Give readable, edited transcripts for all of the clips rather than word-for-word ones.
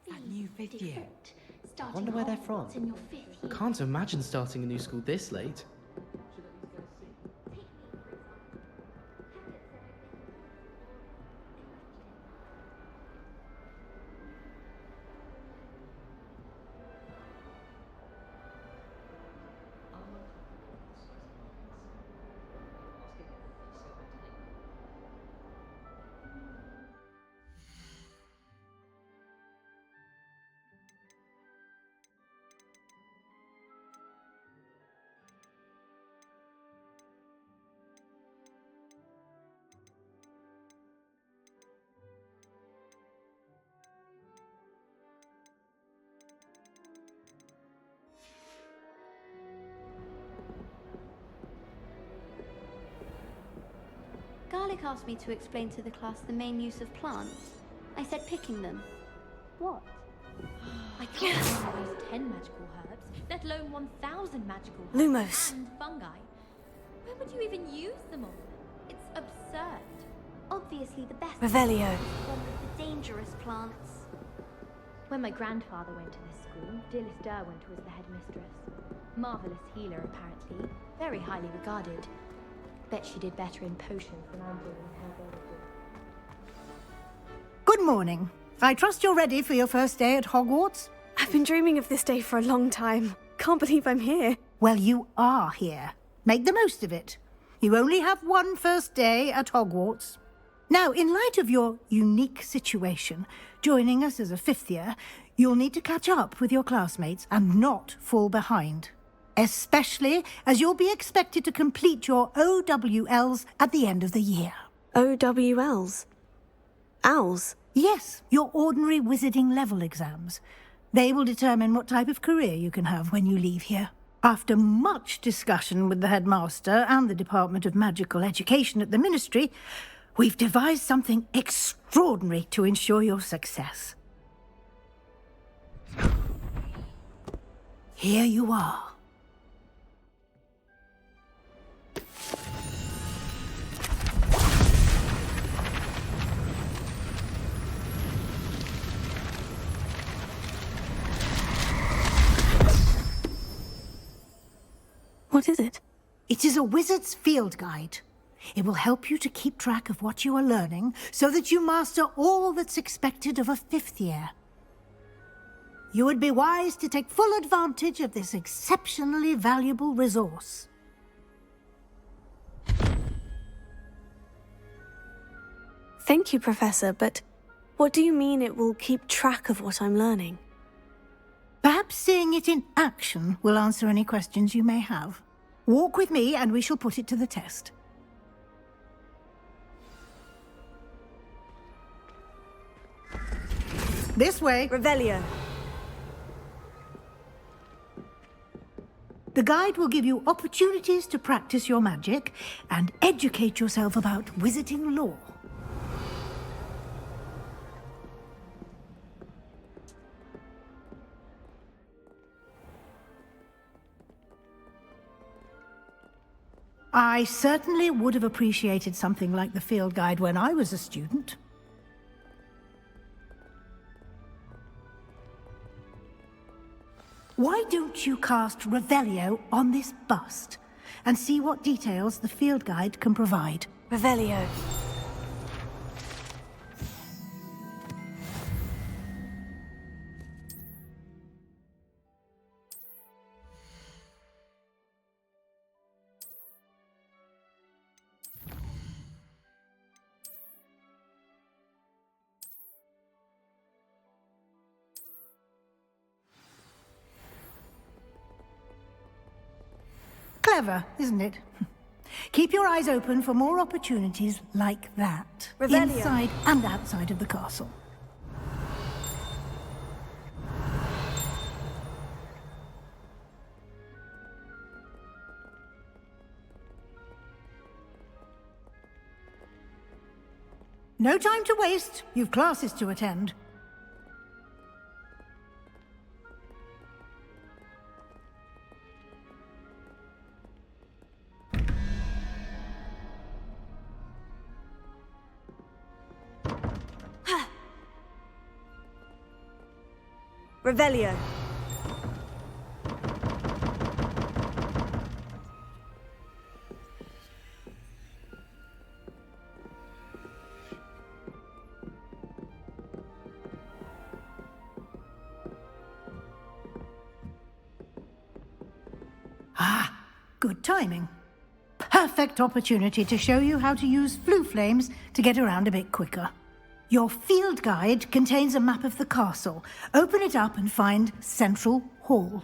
That new fifth year. I Wonder where they're from. Can't imagine starting a new school this late. Garlic asked me to explain to the class the main use of plants. I said picking them. What? I can't use 10 magical herbs, let alone 1,000 magical herbs Lumos. and fungi. Where would you even use them all? It's absurd. Obviously the best Revelio. one of the dangerous plants. When my grandfather went to this school, Dearest Derwent was the headmistress. Marvelous healer, apparently. Very highly regarded. Bet she did better in potions than I did in herbology. Good morning. I trust you're ready for your first day at Hogwarts? I've been dreaming of this day for a long time. Can't believe I'm here. Well, you are here. Make the most of it. You only have one first day at Hogwarts. Now, in light of your unique situation, joining us as a fifth year, you'll need to catch up with your classmates and not fall behind. Especially as you'll be expected to complete your OWLs at the end of the year. OWLs? Owls? Yes, your ordinary wizarding level exams. They will determine what type of career you can have when you leave here. After much discussion with the headmaster and the Department of Magical Education at the Ministry, we've devised something extraordinary to ensure your success. Here you are. What is it? It is a wizard's field guide. It will help you to keep track of what you are learning so that you master all that's expected of a fifth year. You would be wise to take full advantage of this exceptionally valuable resource. Thank you, Professor, but what do you mean it will keep track of what I'm learning? Perhaps seeing it in action will answer any questions you may have. Walk with me and we shall put it to the test. This way. Revelio. The guide will give you opportunities to practice your magic and educate yourself about wizarding lore. I certainly would have appreciated something like the field guide when I was a student. Why don't you cast Revelio on this bust and see what details the field guide can provide? Revelio. Clever, isn't it? Keep your eyes open for more opportunities like that, Revelio. inside and outside of the castle. No time to waste. You've classes to attend. Revelio. Ah, good timing. Perfect opportunity to show you how to use flue flames to get around a bit quicker. Your field guide contains a map of the castle. Open it up and find Central Hall.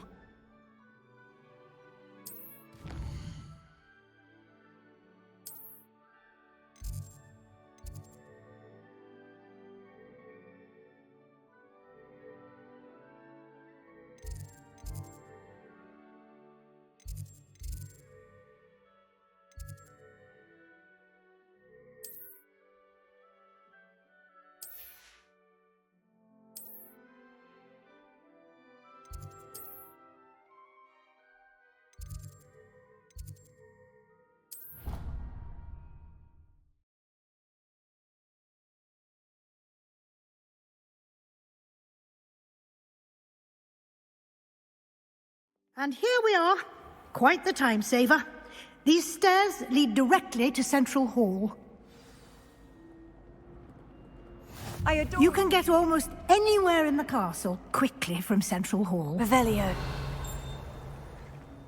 And here we are. Quite the time saver. These stairs lead directly to Central Hall. I adore You can get almost anywhere in the castle quickly from Central Hall. Revelio.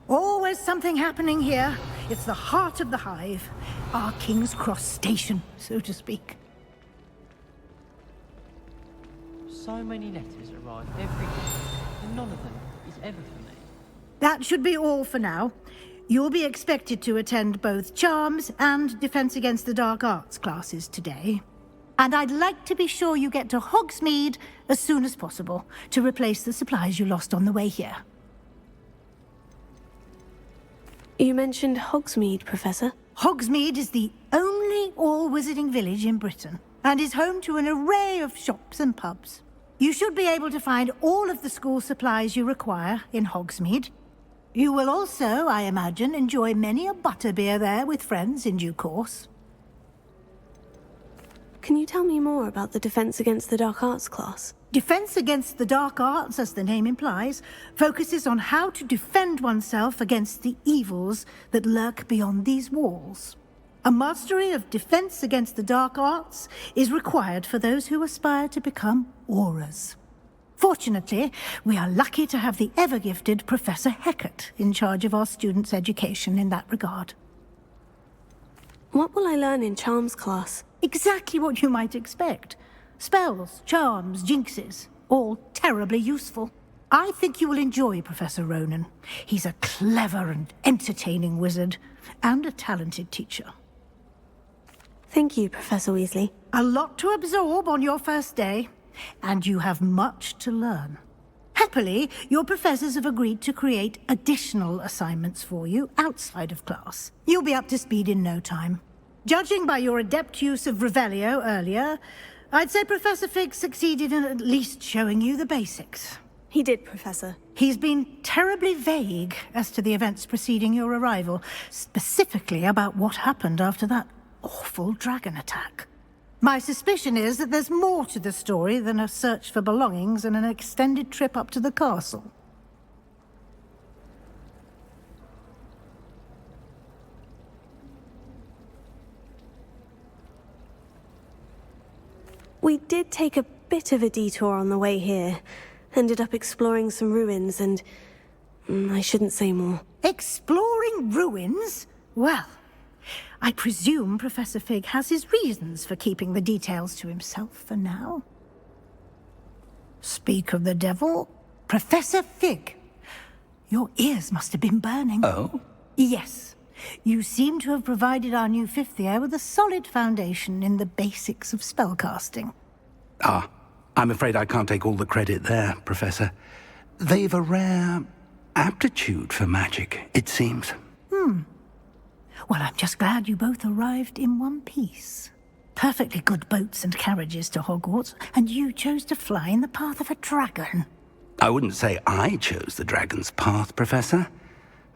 Always something happening here. It's the heart of the hive. Our King's Cross station, so to speak. So many letters arrive every day, and none of them is ever for me. That should be all for now. You'll be expected to attend both Charms and Defense Against the Dark Arts classes today. And I'd like to be sure you get to Hogsmeade as soon as possible to replace the supplies you lost on the way here. You mentioned Hogsmeade, Professor. Hogsmeade is the only all-wizarding village in Britain and is home to an array of shops and pubs. You should be able to find all of the school supplies you require in Hogsmeade. You will also, I imagine, enjoy many a butterbeer there with friends in due course. Can you tell me more about the Defense Against the Dark Arts class? Defense Against the Dark Arts, as the name implies, focuses on how to defend oneself against the evils that lurk beyond these walls. A mastery of Defense Against the Dark Arts is required for those who aspire to become Aurors. Fortunately, we are lucky to have the ever-gifted Professor Hecat in charge of our students' education in that regard. What will I learn in Charms class? Exactly what you might expect. Spells, charms, jinxes, all terribly useful. I think you will enjoy Professor Ronan. He's a clever and entertaining wizard, and a talented teacher. Thank you, Professor Weasley. A lot to absorb on your first day, and you have much to learn. Happily, your professors have agreed to create additional assignments for you outside of class. You'll be up to speed in no time. Judging by your adept use of Revelio earlier, I'd say Professor Fig succeeded in at least showing you the basics. He did, Professor. He's been terribly vague as to the events preceding your arrival, specifically about what happened after that awful dragon attack. My suspicion is that there's more to the story than a search for belongings and an extended trip up to the castle. We did take a bit of a detour on the way here. Ended up exploring some ruins and... I shouldn't say more. Exploring ruins? Well, I presume Professor Fig has his reasons for keeping the details to himself for now. Speak of the devil, Professor Fig. Your ears must have been burning. Oh? Yes. You seem to have provided our new fifth year with a solid foundation in the basics of spellcasting. Ah, I'm afraid I can't take all the credit there, Professor. They've a rare aptitude for magic, it seems. Well, I'm just glad you both arrived in one piece. Perfectly good boats and carriages to Hogwarts, and you chose to fly in the path of a dragon. I wouldn't say I chose the dragon's path, Professor.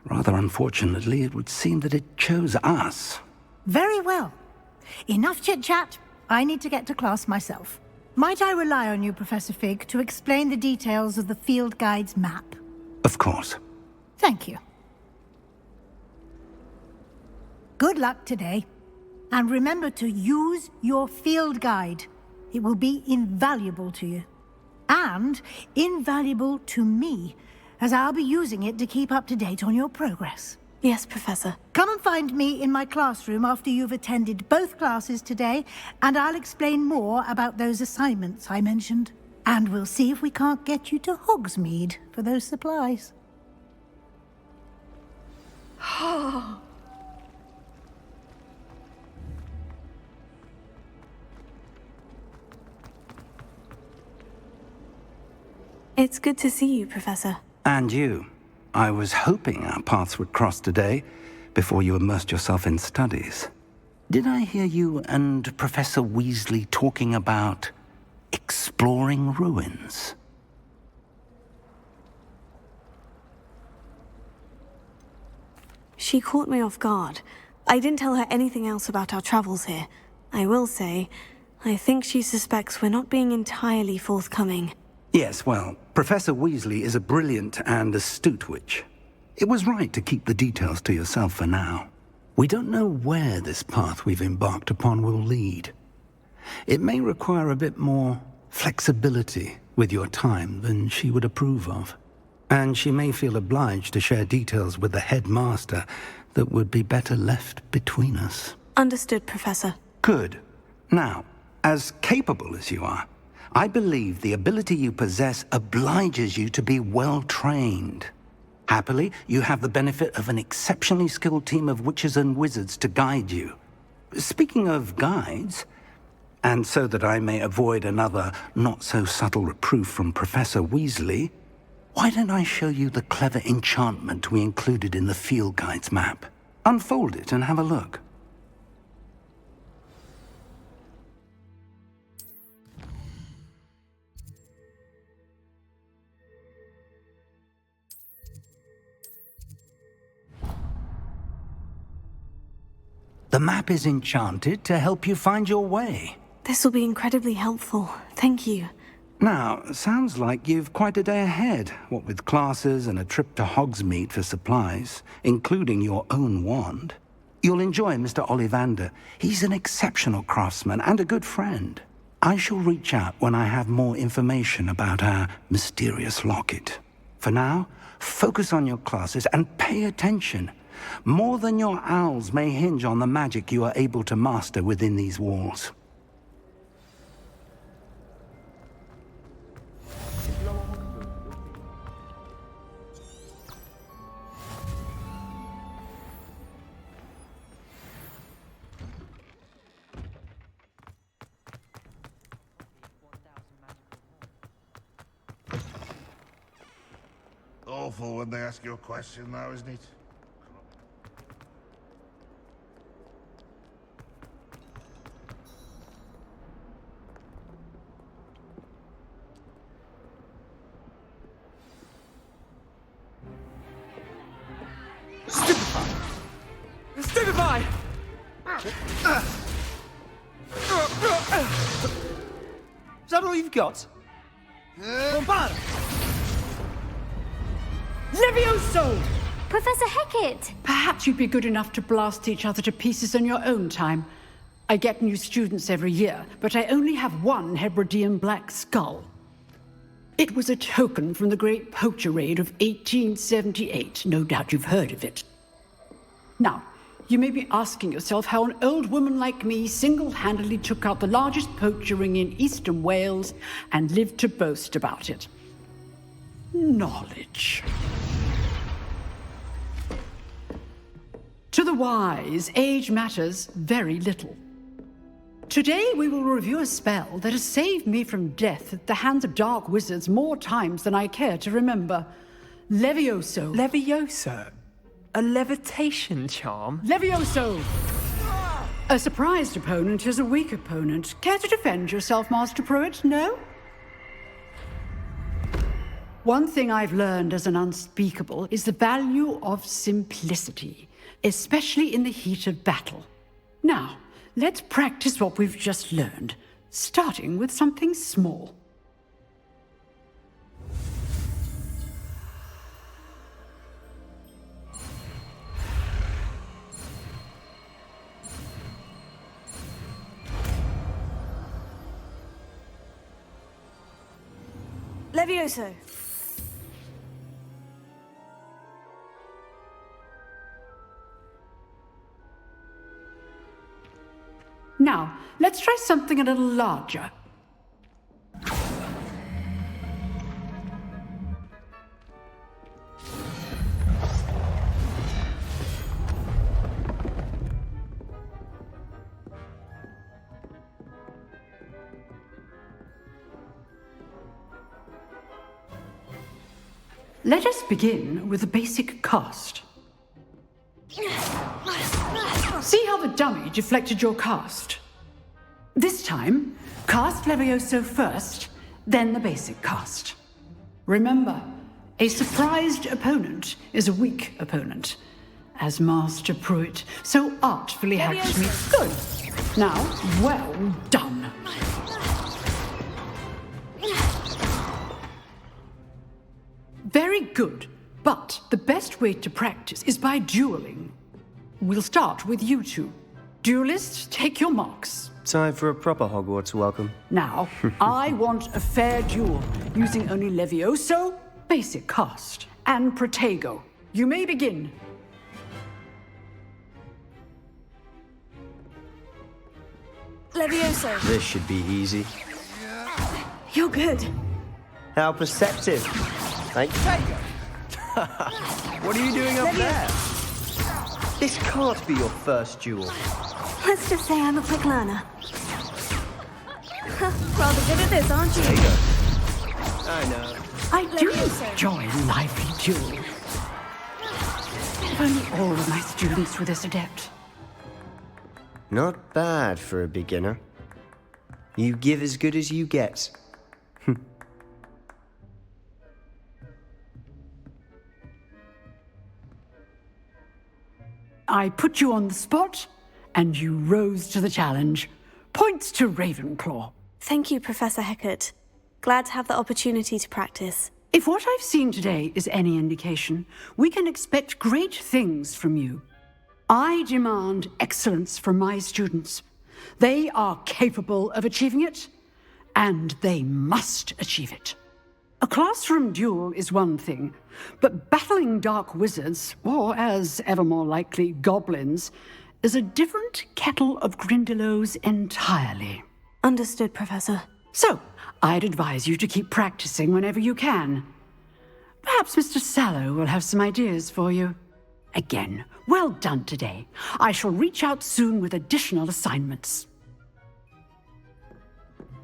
Rather unfortunately, it would seem that it chose us. Very well. Enough chit-chat. I need to get to class myself. Might I rely on you, Professor Fig, to explain the details of the field guide's map? Of course. Thank you. Good luck today. And remember to use your field guide. It will be invaluable to you. And invaluable to me, as I'll be using it to keep up to date on your progress. Yes, Professor. Come and find me in my classroom after you've attended both classes today, and I'll explain more about those assignments I mentioned. And we'll see if we can't get you to Hogsmeade for those supplies. It's good to see you, Professor. And you. I was hoping our paths would cross today, before you immersed yourself in studies. Did I hear you and Professor Weasley talking about exploring ruins? She caught me off guard. I didn't tell her anything else about our travels here. I will say, I think she suspects we're not being entirely forthcoming. Yes, well, Professor Weasley is a brilliant and astute witch. It was right to keep the details to yourself for now. We don't know where this path we've embarked upon will lead. It may require a bit more flexibility with your time than she would approve of. And she may feel obliged to share details with the headmaster that would be better left between us. Understood, Professor. Good. Now, as capable as you are, I believe the ability you possess obliges you to be well-trained. Happily, you have the benefit of an exceptionally skilled team of witches and wizards to guide you. Speaking of guides, and so that I may avoid another not-so-subtle reproof from Professor Weasley, why don't I show you the clever enchantment we included in the field guide's map? Unfold it and have a look. The map is enchanted to help you find your way. This will be incredibly helpful. Thank you. Now, sounds like you've quite a day ahead, what with classes and a trip to Hogsmeade for supplies, including your own wand. You'll enjoy Mr. Ollivander. He's an exceptional craftsman and a good friend. I shall reach out when I have more information about our mysterious locket. For now, focus on your classes and pay attention. More than your owls may hinge on the magic you are able to master within these walls. Awful when they ask you a question now, isn't it? Stupefy! Is that all you've got? Bombard! Levioso! Professor Hecat! Perhaps you'd be good enough to blast each other to pieces in your own time. I get new students every year, but I only have one Hebridean black skull. It was a token from the Great Poacher Raid of 1878. No doubt you've heard of it. Now, you may be asking yourself how an old woman like me single-handedly took out the largest poacher ring in eastern Wales and lived to boast about it. Knowledge. To the wise, age matters very little. Today we will review a spell that has saved me from death at the hands of dark wizards more times than I care to remember. Levioso. Levioso? A levitation charm? Levioso! A surprised opponent is a weak opponent. Care to defend yourself, Master Pruitt? No? One thing I've learned as an unspeakable is the value of simplicity, especially in the heat of battle. Now, let's practice what we've just learned. starting with something small. Levioso. Now, let's try something a little larger. Let us begin with the basic cast. See how the dummy deflected your cast? This time, cast Levioso first, then the basic cast. Remember, a surprised opponent is a weak opponent, as Master Pruitt so artfully hacked me. Good. Now, well done. Very good, but the best way to practice is by dueling. We'll start with you two. Duelists, take your marks. Time for a proper Hogwarts welcome. Now, I want a fair duel, using only Levioso, basic cast, and Protego. You may begin. Levioso. This should be easy. You're good. How perceptive. Thank you. What are you doing up there? This can't be your first duel. Let's just say I'm a quick learner. Rather good at this, aren't you? There you go. I know. I do enjoy lively duels. If only all of my students were this adept. Not bad for a beginner. You give as good as you get. I put you on the spot, and you rose to the challenge. Points to Ravenclaw. Thank you, Professor Hecat. Glad to have the opportunity to practice. If what I've seen today is any indication, we can expect great things from you. I demand excellence from my students. They are capable of achieving it, and they must achieve it. A classroom duel is one thing, but battling dark wizards, or as ever more likely, goblins, is a different kettle of Grindylows entirely. Understood, Professor. So, I'd advise you to keep practicing whenever you can. Perhaps Mr. Sallow will have some ideas for you. Again, well done today. I shall reach out soon with additional assignments.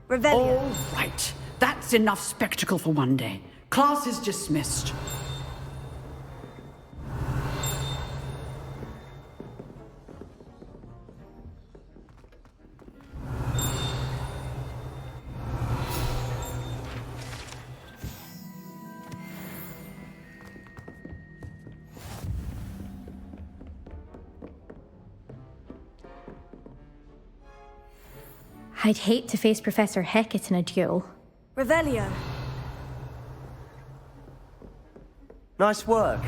Revelio. All right. That's enough spectacle for one day. Class is dismissed. I'd hate to face Professor Hecat in a duel. Revelio. Nice work.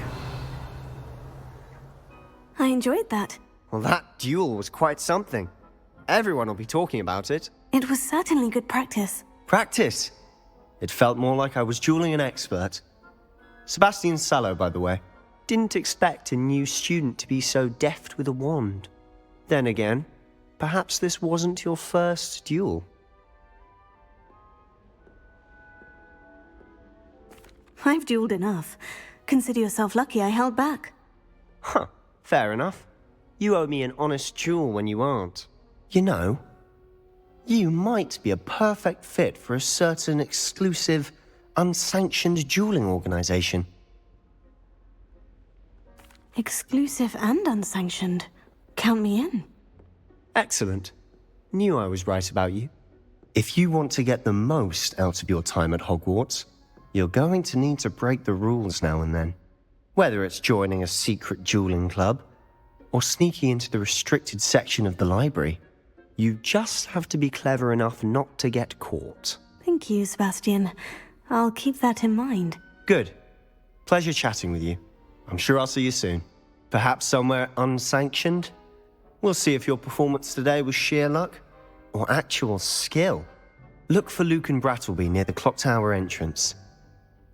I enjoyed that. Well, that duel was quite something. Everyone will be talking about it. It was certainly good practice. Practice. It felt more like I was dueling an expert. Sebastian Sallow, by the way. Didn't expect a new student to be so deft with a wand. Then again, perhaps this wasn't your first duel. I've dueled enough. Consider yourself lucky I held back. Huh, fair enough. You owe me an honest duel when you aren't. You know, you might be a perfect fit for a certain exclusive, unsanctioned dueling organization. Exclusive and unsanctioned. Count me in. Excellent. Knew I was right about you. If you want to get the most out of your time at Hogwarts, you're going to need to break the rules now and then. Whether it's joining a secret dueling club, or sneaking into the restricted section of the library. You just have to be clever enough not to get caught. Thank you, Sebastian. I'll keep that in mind. Good. Pleasure chatting with you. I'm sure I'll see you soon. Perhaps somewhere unsanctioned? We'll see if your performance today was sheer luck or actual skill. Look for Luke and Brattleby near the clock tower entrance.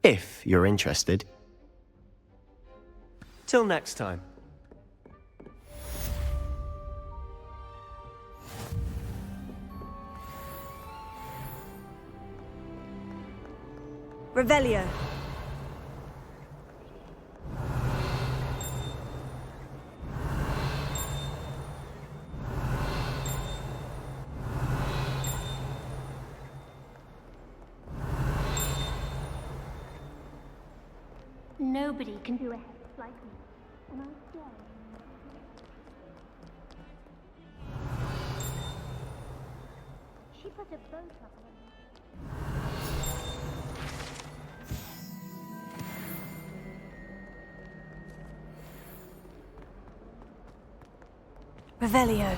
If you're interested. Till next time. Revelio. Nobody can do a hex like me. And I'm scared. She put a boat up on me. Revelio.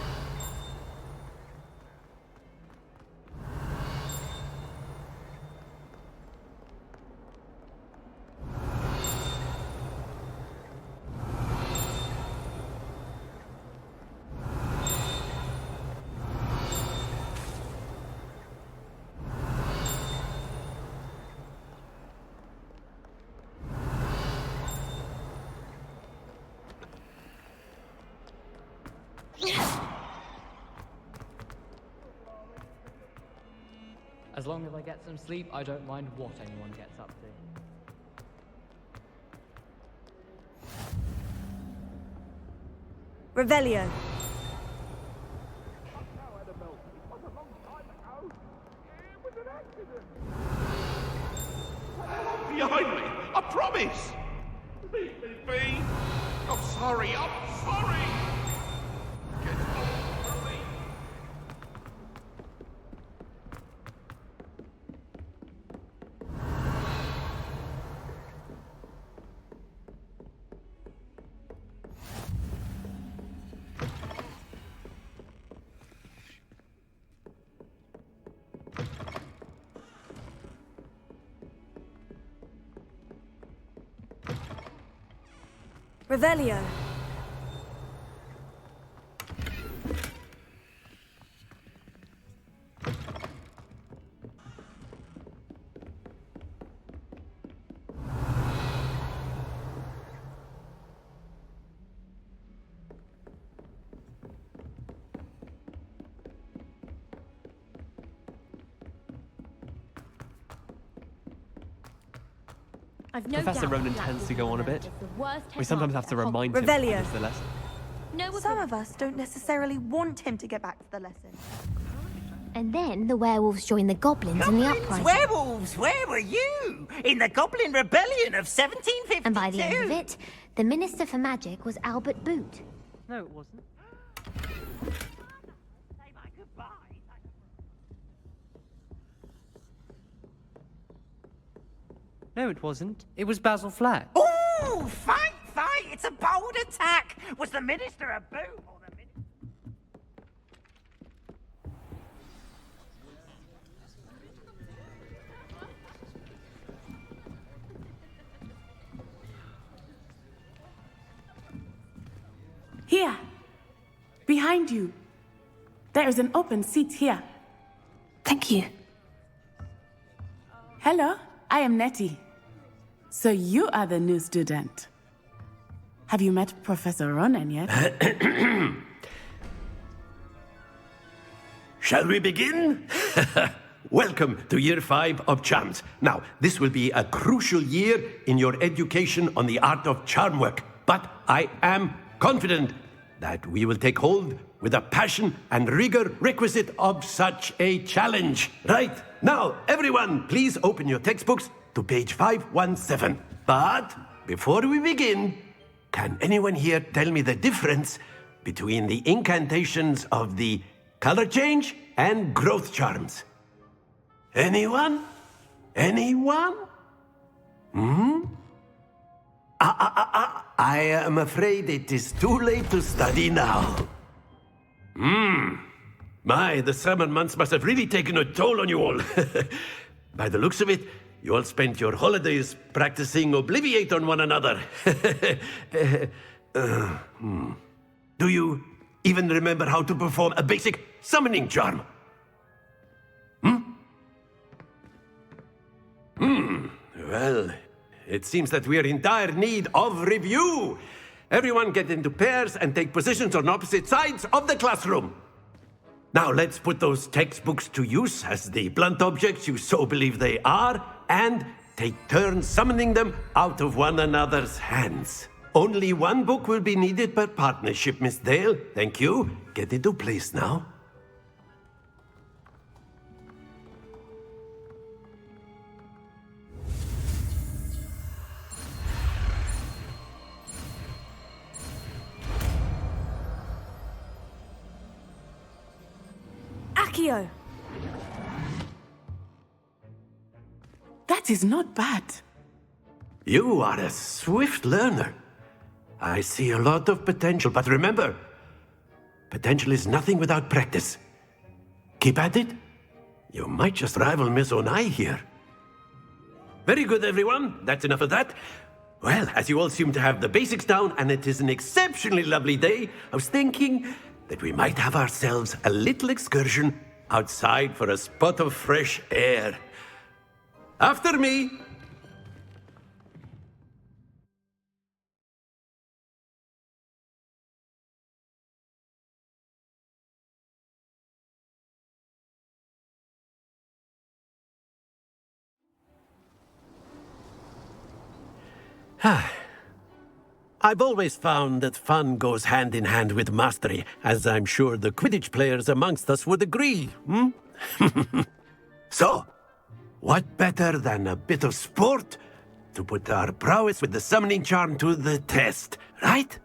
As long as I get some sleep, I don't mind what anyone gets up to. Revelio. Behind me! I promise! Leave me be! I'm sorry! I'm sorry! Get off me! Revelio. I've no Professor doubt Ronan Black tends will to be go on a remembered bit. as the worst We sometimes have to headmaster remind him Revelio. to finish the lesson. No one Some will- of us don't necessarily want him to get back to the lesson. And then the werewolves join the goblins in the uprising. Werewolves, where were you? In the Goblin Rebellion of 1752? And by the end of it, the Minister for Magic was Albert Boot. No, it wasn't. Say my goodbyes. No, it wasn't. It was Basil Flack. Ooh, fight, fight! It's a bold attack! Was the Minister a boot or the Minister? Here, behind you. There is an open seat here. Thank you. Hello, I am Nettie. So you are the new student. Have you met Professor Ronan yet? Shall we begin? Welcome to Year 5 of Charms. Now, this will be a crucial year in your education on the art of charm work, but I am confident that we will take hold with the passion and rigor requisite of such a challenge. Right, now, everyone, please open your textbooks to page 517. But before we begin, can anyone here tell me the difference between the incantations of the color change and growth charms? Anyone? Anyone? I am afraid it is too late to study now. My, the summer months must have really taken a toll on you all. By the looks of it, you all spent your holidays practicing Obliviate on one another. Do you even remember how to perform a basic summoning charm? Well, it seems that we are in dire need of review. Everyone get into pairs and take positions on opposite sides of the classroom. Now let's put those textbooks to use as the blunt objects you so believe they are, and take turns summoning them out of one another's hands. Only one book will be needed per partnership, Miss Dale. Thank you. Get into place now. Accio! That is not bad. You are a swift learner. I see a lot of potential, but remember, potential is nothing without practice. Keep at it. You might just rival Miss Onai here. Very good, everyone. That's enough of that. Well, as you all seem to have the basics down, and it is an exceptionally lovely day, I was thinking that we might have ourselves a little excursion outside for a spot of fresh air. After me. I've always found that fun goes hand in hand with mastery, as I'm sure the Quidditch players amongst us would agree, So, what better than a bit of sport to put our prowess with the summoning charm to the test, right?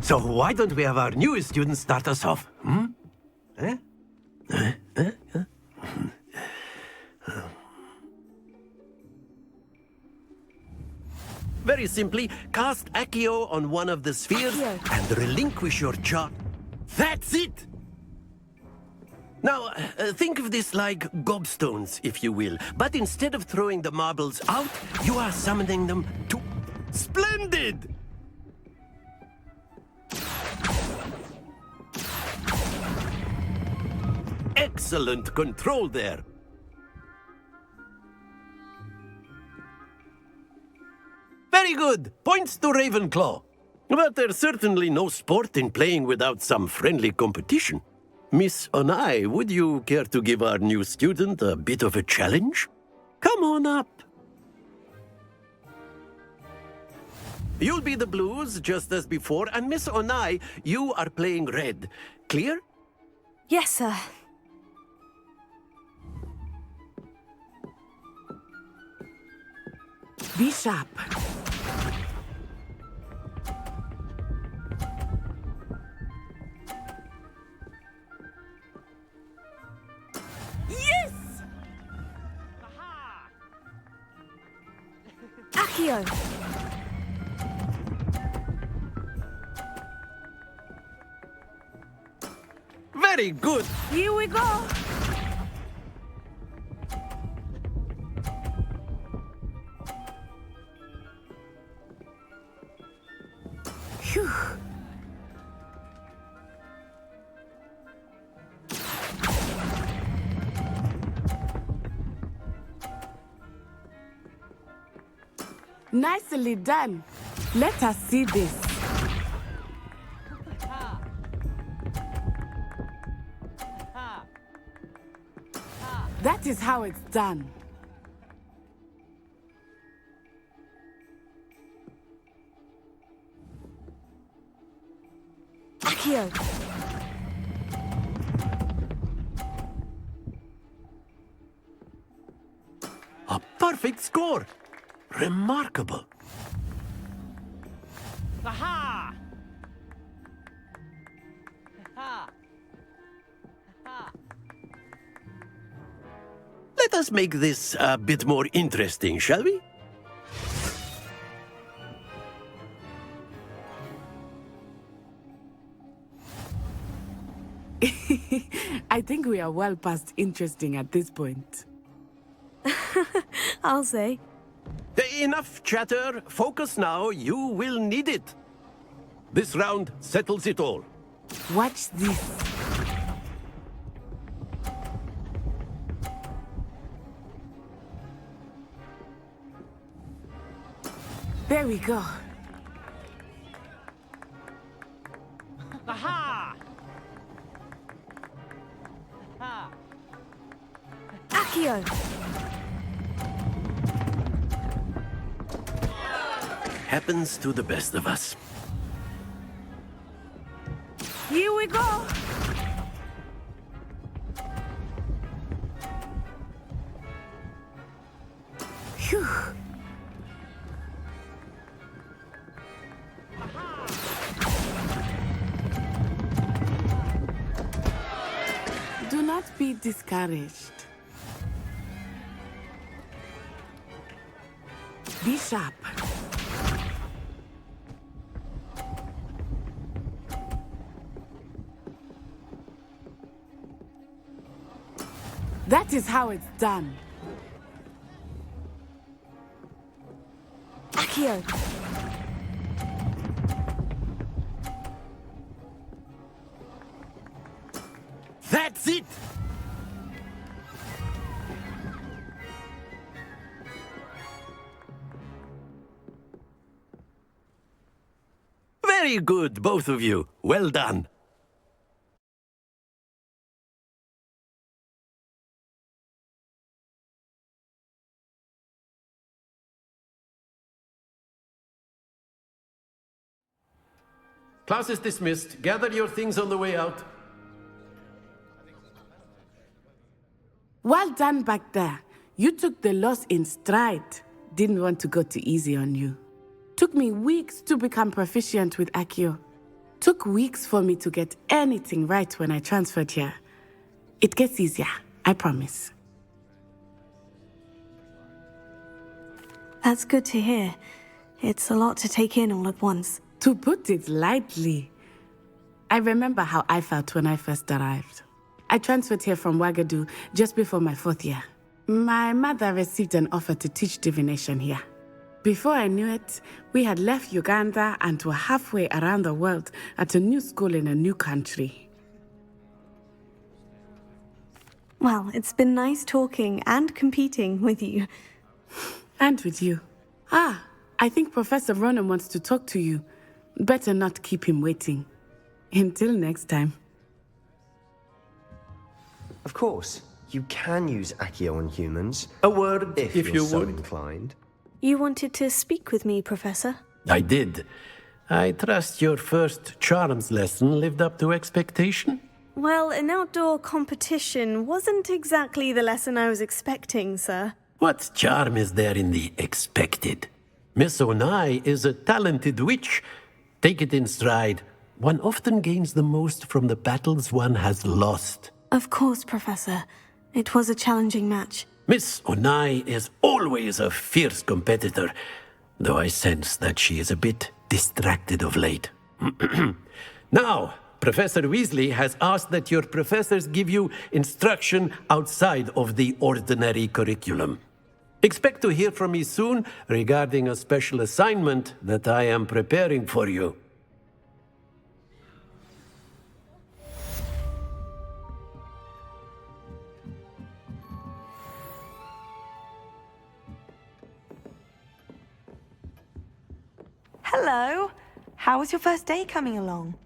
So why don't we have our newest student start us off? Very simply, cast Accio on one of the spheres and relinquish your charm. That's it! Now, think of this like gobstones, if you will. But instead of throwing the marbles out, you are summoning them to... Splendid! Excellent control there. Very good. Points to Ravenclaw. But there's certainly no sport in playing without some friendly competition. Miss Onai, would you care to give our new student a bit of a challenge? Come on up. You'll be the blues, just as before, and Miss Onai, you are playing red. Clear? Yes, sir. Be sharp. Yes! Accio! Very good. Here we go! Phew. Nicely done. Let us see this. That is how it's done. Accio! A perfect score. Remarkable. Aha! Ha! Ha! let us make this a bit more interesting, shall we? I think we are well past interesting at this point. I'll say. Enough chatter. Focus now. You will need it. This round settles it all. Watch this. There we go. Aha! Accio! Happens to the best of us. Here we go! Phew. Do not be discouraged. Be sharp. That is how it's done. Accio! That's it! Very good, both of you. Well done. Class is dismissed. Gather your things on the way out. Well done back there. You took the loss in stride. Didn't want to go too easy on you. Took me weeks to become proficient with Accio. Took weeks for me to get anything right when I transferred here. It gets easier, I promise. That's good to hear. It's a lot to take in all at once. To put it lightly, I remember how I felt when I first arrived. I transferred here from Ouagadougou just before my 4th year. My mother received an offer to teach divination here. Before I knew it, we had left Uganda and were halfway around the world at a new school in a new country. Well, it's been nice talking and competing with you. And with you. Ah, I think Professor Ronan wants to talk to you. Better not keep him waiting. Until next time. Of course, you can use Accio on humans. A word if you're you so would. inclined. You wanted to speak with me, Professor? I did. I trust your first charms lesson lived up to expectation? Well, an outdoor competition wasn't exactly the lesson I was expecting, sir. What charm is there in the expected? Miss Onai is a talented witch. Take it in stride. One often gains the most from the battles one has lost. Of course, Professor. It was a challenging match. Miss Onai is always a fierce competitor, though I sense that she is a bit distracted of late. Now, Professor Weasley has asked that your professors give you instruction outside of the ordinary curriculum. Expect to hear from me soon regarding a special assignment that I am preparing for you. Hello. How was your first day coming along?